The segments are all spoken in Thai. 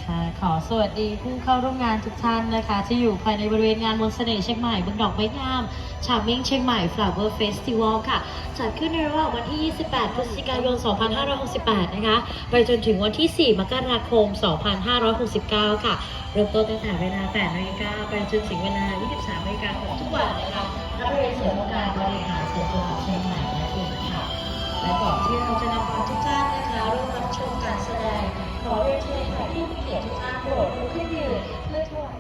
ค่ะขอสวัสดีผู้เข้าร่วมงานทุกท่านนะคะที่อยู่ภายในบริเวณงานมนต์เสน่ห์เชียงใหม่บึงดอกไม้งามชามิ่งเชียงใหม่ Flower Festival ค่ะจัดขึ้นในระหว่างวันที่ 28 พฤศจิกายน 2568 นะคะไปจนถึงวันที่ 4 มกราคม 2569 ค่ะเริ่มต้นตั้งแต่เวลา 8 นาฬิกาไปจนถึงเวลา 23 นาฬิกาของทุกวันนะคะณบริเวณศูนย์ราชการบริหารส่วนจังหวัดเชียงใหม่นั่นเองค่ะและก่อนที่เราจะนำพาทุกท่านนะคะร่วมรับชมการแสดงขอเรียนเชิญค่ะผู้มีเกียรติทุกท่านโปรดลุกขึ้นยืนเพื่อถวาย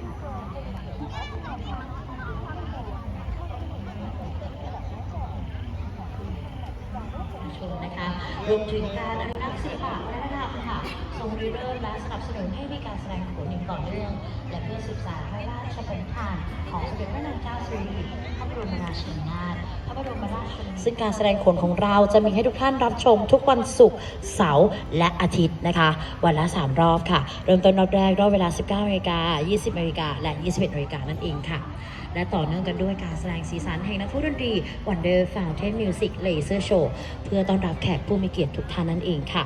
ชมนะคะรวมถึงการอนุรักษ์ศิลปะวัฒนธรรมค่ะทรงริเริ่มและสนับสนุนให้มีการแสดงโขนอย่างต่อเนื่องและเพื่อสืบสานพระราชปณิธานของสมเด็จพระนางเจ้าสิริกิติ์พระบรมราชินีนาถพระบรมราชชนนีซึ่งการแสดงโขนของเราจะมีให้ทุกท่านรับชมทุกวันศุกร์เสาร์และอาทิตย์นะคะวันละ3รอบค่ะเริ่มต้นรอบแรกรอบเวลา 19 นาฬิกา 20 นาฬิกาและ 21 นาฬิกานั่นเองค่ะและต่อเนื่องกันด้วยการแสดงสีสันแห่งนักพูดดนตรี Wonder Fountain Music Laser Show เพื่อต้อนรับแขกผู้มีเกียรติทุกท่านนั่นเองค่ะ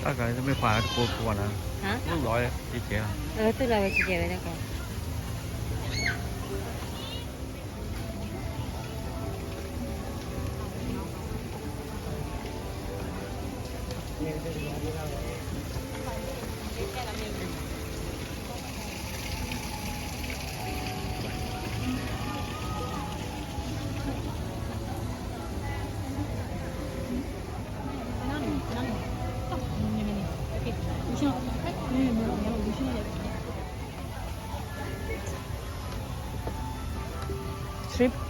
大概都没换过呢，都老的几节了。都老了几节了那个。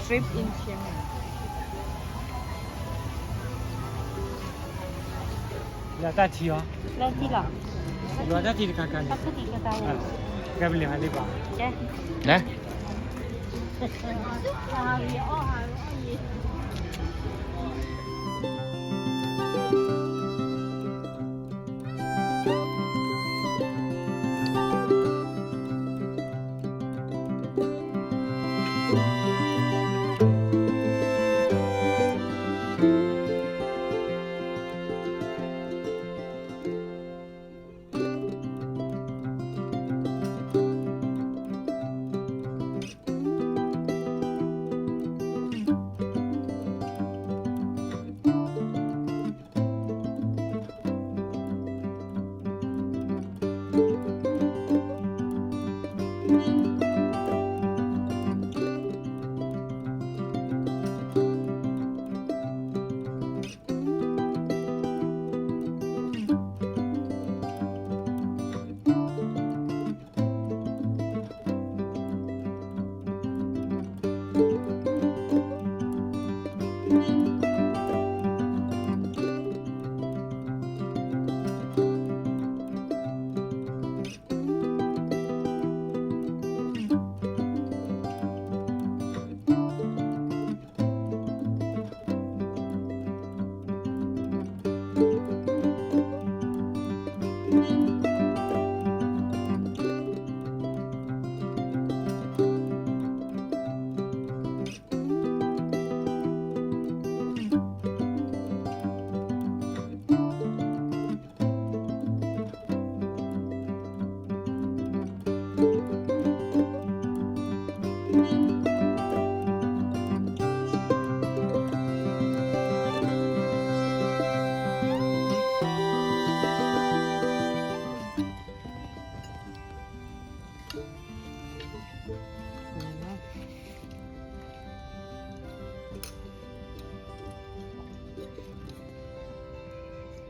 Trip in Chiang Mai. Là ta chi hả? Lên chi lọ? Là ta chi cái Tắt cái gì cái tao rồi. Cái bên này đi vào. Dạ. Nè.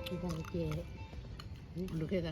Kita mikir, dulu kita